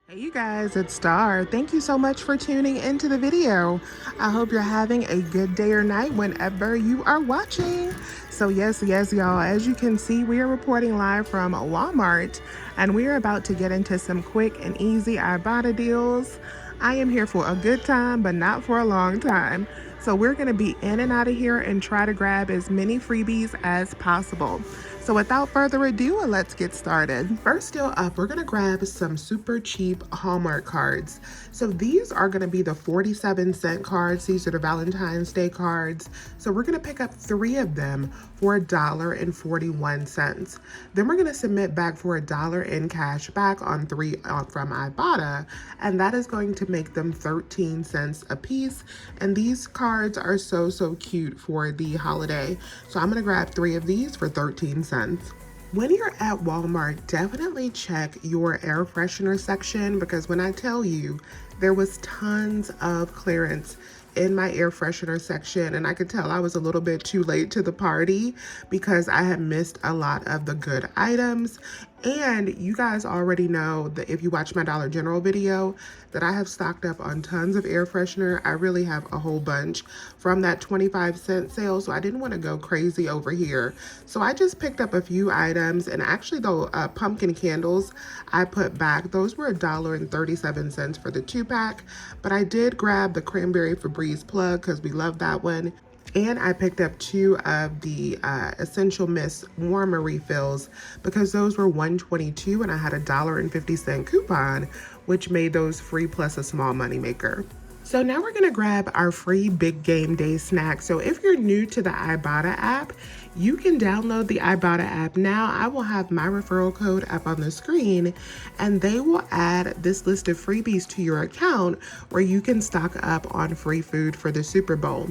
Hey you guys, it's Star. Thank you so much for tuning into the video. I hope you're having a good day or night whenever you are watching. So yes, y'all, as you can see, we are reporting live from Walmart and we are about to get into some quick and easy Ibotta deals. I am here for a good time, but not for a long time. So we're gonna be in and out of here and try to grab as many freebies as possible. So without further ado, let's get started. First deal up, we're gonna grab some super cheap Hallmark cards. So these are gonna be the 47-cent cards. These are the Valentine's Day cards. So we're gonna pick up 3 of them for $1.41. Then we're gonna submit back for $1 in cash back on 3 from Ibotta, and that is going to make them 13 cents a piece. And these cards are so cute for the holiday. So I'm gonna grab 3 of these for 13 cents. When you're at Walmart, definitely check your air freshener section, because when I tell you there was tons of clearance in my air freshener section, and I could tell I was a little bit too late to the party because I had missed a lot of the good items. And you guys already know that if you watch my Dollar General video that I have stocked up on tons of air freshener. I really have a whole bunch from that 25-cent sale, so I didn't want to go crazy over here. So I just picked up a few items, and actually the pumpkin candles I put back. Those were $1.37 for the 2-pack, but I did grab the cranberry Febreze plug because we love that one. And I picked up 2 of the Essential Mist warmer refills because those were $1.22 and I had a $1.50 coupon, which made those free plus a small money maker. So now we're gonna grab our free big game day snack. So if you're new to the Ibotta app, you can download the Ibotta app now. I will have my referral code up on the screen, and they will add this list of freebies to your account where you can stock up on free food for the Super Bowl.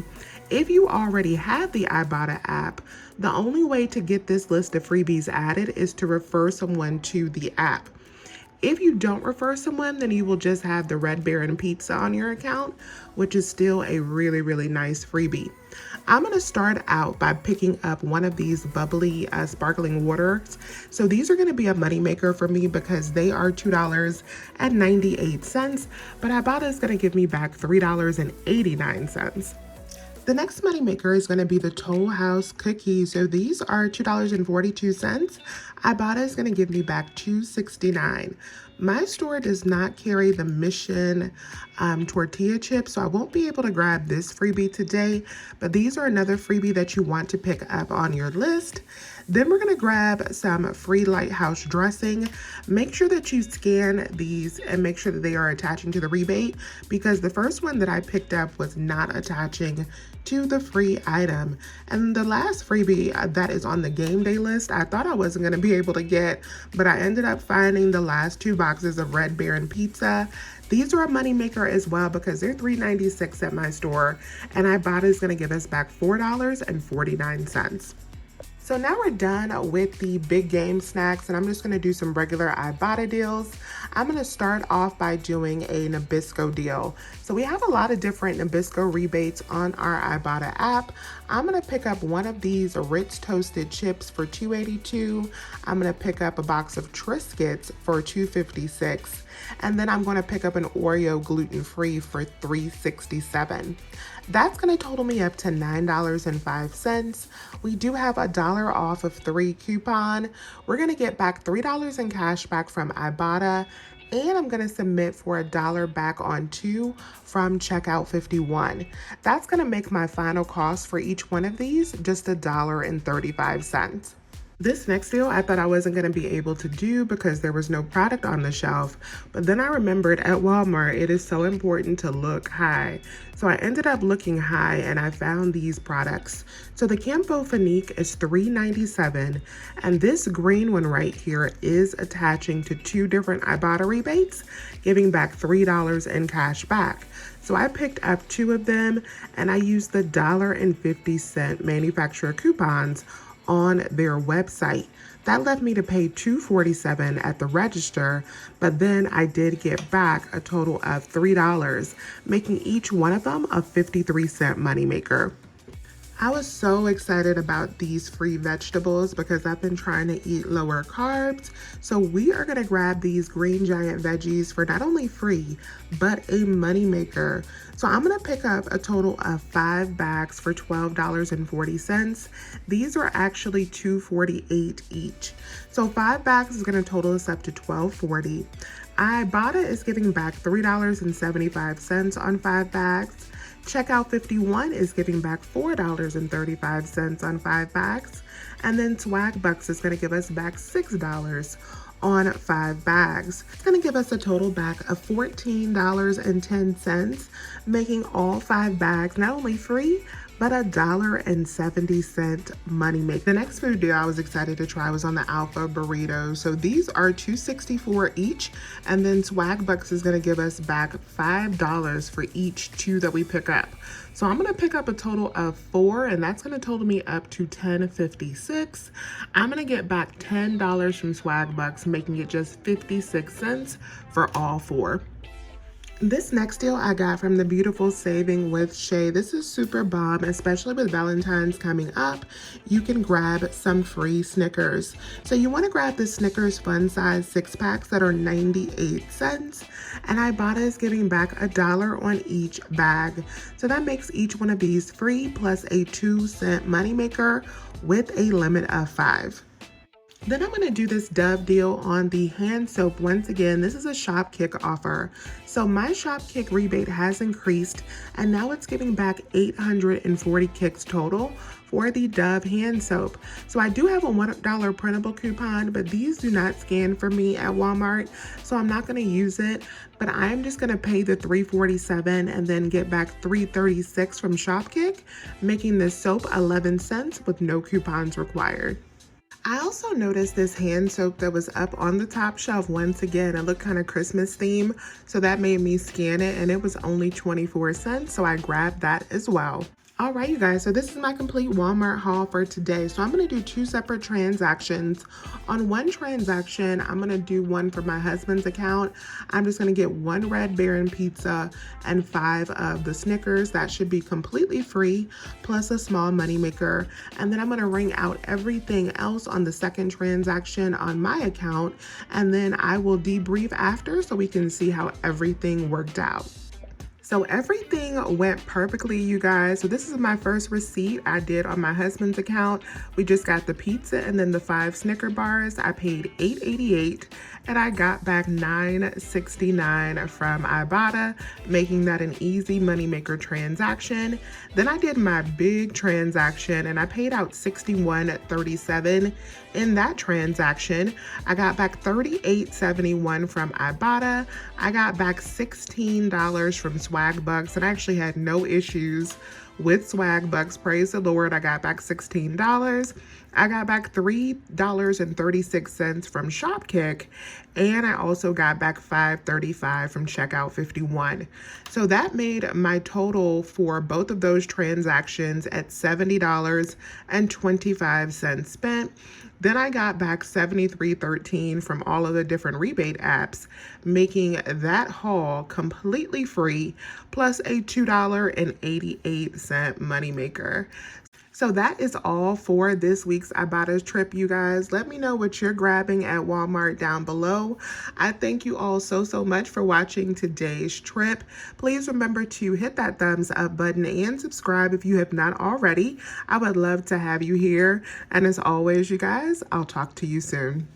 If you already have the Ibotta app, the only way to get this list of freebies added is to refer someone to the app. If you don't refer someone, then you will just have the Red Baron pizza on your account, which is still a really nice freebie. I'm gonna start out by picking up one of these Bubbly sparkling waters. So these are gonna be a moneymaker for me because they are $2.98, but Ibotta is gonna give me back $3.89. The next moneymaker is going to be the Toll House cookies. So these are $2.42. Ibotta is going to give me back $2.69. My store does not carry the Mission tortilla chips, so I won't be able to grab this freebie today, but these are another freebie that you want to pick up on your list. Then we're gonna grab some free Lighthouse Dressing. Make sure that you scan these and make sure that they are attaching to the rebate, because the first one that I picked up was not attaching to the free item. And the last freebie that is on the game day list, I thought I wasn't gonna be able to get, but I ended up finding the last 2 boxes of Red Baron pizza. These are a moneymaker as well because they're $3.96 at my store, and Ibotta is gonna give us back $4.49. So now we're done with the big game snacks, and I'm just gonna do some regular Ibotta deals. I'm gonna start off by doing a Nabisco deal. So we have a lot of different Nabisco rebates on our Ibotta app. I'm gonna pick up one of these Ritz toasted chips for $2.82. I'm gonna pick up a box of Triscuits for $2.56. And then I'm gonna pick up an Oreo gluten-free for $3.67. That's gonna total me up to $9.05. We do have a $1 off of 3 coupon. We're gonna get back $3 in cash back from Ibotta, and I'm gonna submit for $1 back on 2 from checkout 51. That's gonna make my final cost for each one of these just $1.35. This next deal I thought I wasn't going to be able to do because there was no product on the shelf, but then I remembered at Walmart it is so important to look high. So I ended up looking high and I found these products. So the Campo Finique is $3.97, and this green one right here is attaching to 2 different Ibotta rebates, giving back $3 in cash back. So I picked up 2 of them and I used the $1.50 manufacturer coupons on their website. That left me to pay $2.47 at the register, but then I did get back a total of $3, making each one of them a 53-cent moneymaker. I was so excited about these free vegetables because I've been trying to eat lower carbs. So we are gonna grab these green giant veggies for not only free, but a money maker. So I'm gonna pick up a total of 5 bags for $12.40. These are actually $2.48 each. So 5 bags is gonna total us up to $12.40. Ibotta is giving back $3.75 on 5 bags. Checkout 51 is giving back $4.35 on 5 bags. And then Swag Bucks is going to give us back $6 on 5 bags. It's going to give us a total back of $14.10, making all 5 bags not only free, but $1.70 money make. The next food deal I was excited to try was on the Alpha Burrito. So these are $2.64 each, and then Swag Bucks is gonna give us back $5 for each 2 that we pick up. So I'm gonna pick up a total of 4, and that's gonna total me up to $10.56. I'm gonna get back $10 from Swag Bucks, making it just 56 cents for all 4. This next deal I got from the beautiful Saving with Shay. This is super bomb, especially with Valentine's coming up. You can grab some free Snickers. So you want to grab the Snickers fun size 6-packs that are 98 cents. And Ibotta is giving back $1 on each bag. So that makes each one of these free plus a 2-cent moneymaker with a limit of 5. Then I'm going to do this Dove deal on the hand soap. Once again, this is a shop kick offer. So my shop kick rebate has increased, and now it's giving back 840 kicks total for the Dove hand soap. So I do have a $1 printable coupon, but these do not scan for me at Walmart, so I'm not going to use it. But I'm just going to pay the $3.47 and then get back $3.36 from Shopkick, making this soap 11 cents with no coupons required. I also noticed this hand soap that was up on the top shelf. Once again, it looked kind of Christmas theme, so that made me scan it, and it was only 24 cents, so I grabbed that as well. All right, you guys, so this is my complete Walmart haul for today. So I'm going to do 2 separate transactions. On one transaction, I'm going to do one for my husband's account. I'm just going to get 1 Red Baron pizza and 5 of the Snickers. That should be completely free, plus a small moneymaker. And then I'm going to ring out everything else on the second transaction on my account, and then I will debrief after so we can see how everything worked out. So everything went perfectly, you guys. So this is my first receipt I did on my husband's account. We just got the pizza and then the 5 Snicker bars. I paid $8.88 and I got back $9.69 from Ibotta, making that an easy moneymaker transaction. Then I did my big transaction and I paid out $61.37 in that transaction. I got back $38.71 from Ibotta. I got back $16 from Swag Bucks, and I actually had no issues with Swag Bucks. Praise the Lord, I got back $16. I got back $3.36 from Shopkick, and I also got back $5.35 from Checkout 51. So that made my total for both of those transactions at $70.25 spent. Then I got back $73.13 from all of the different rebate apps, making that haul completely free, plus a $2.88 moneymaker. So that is all for this week's Ibotta trip, you guys. Let me know what you're grabbing at Walmart down below. I thank you all so much for watching today's trip. Please remember to hit that thumbs up button and subscribe if you have not already. I would love to have you here. And as always, you guys, I'll talk to you soon.